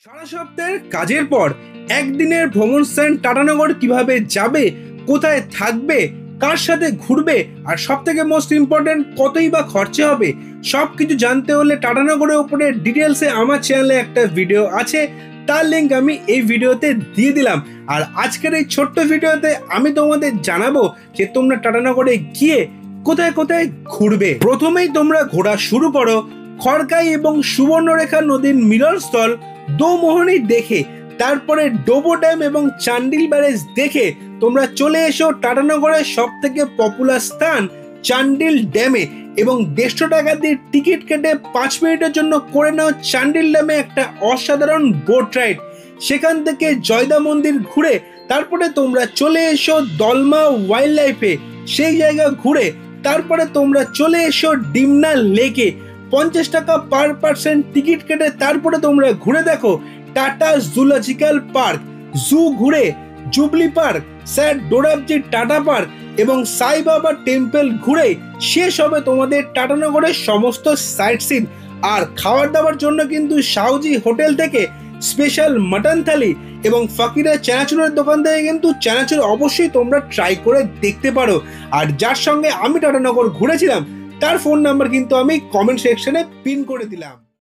সারা সপ্তাহের কাজের পর একদিনের ভ্রমণ স্থান টাটানগর কিভাবে যাবে, কোথায় থাকবে, কার সাথে ঘুরবে, আর সব থেকে মোস্ট ইম্পর্টেন্ট কতই বা খরচা হবে, সব কিছু জানতে হলে টাটানগরের উপরে ডিটেলসে আমার চ্যানেলে একটা ভিডিও আছে, তার লিঙ্ক আমি এই ভিডিওতে দিয়ে দিলাম। আর আজকের এই ছোট্ট ভিডিওতে আমি তোমাদের জানাবো যে তোমরা টাটানগরে গিয়ে কোথায় কোথায় ঘুরবে। প্রথমেই তোমরা ঘোরা শুরু করো খড়কাই এবং সুবর্ণরেখা নদীর মিলনস্থল দোমোহনী দেখে। তারপরে ডোবো ড্যাম এবং চান্ডিল ব্যারেজ দেখে তোমরা চলে এসো টাটানগরের সব থেকে পপুলার স্থান চান্ডিল ড্যামে এবং 150 টাকা দিয়ে টিকিট কেটে 5 মিনিটের জন্য করে নাও চান্ডিল ড্যামে একটা অসাধারণ বোট রাইড। সেখান থেকে জয়দা মন্দির ঘুরে তারপরে তোমরা চলে এসো দলমা ওয়াইল্ড লাইফে, সেই জায়গা ঘুরে তারপরে তোমরা চলে এসো ডিমনা লেকে। 50 টাকা পার পার্সন টিকিট কেটে তারপরে তোমরা ঘুরে দেখো টাটা জুলজিক্যাল পার্ক, জু ঘুরে jubilee park, sir Dorabji Tata park এবং সাই বাবা টেম্পল ঘুরে শেষ হবে তোমাদের টাটানগরের সমস্ত সাইট সিন। আর খাবার দাবার জন্য কিন্তু সাউজি হোটেল থেকে স্পেশাল মাটন থালি এবং ফকিরের চানাচুরের দোকান থেকে কিন্তু চানাচুর অবশ্যই তোমরা ট্রাই করে দেখতে পারো। আর যার সঙ্গে আমি টাটানগর ঘুরেছিলাম তার ফোন নাম্বার কিন্তু আমি কমেন্ট সেকশনে পিন করে দিলাম।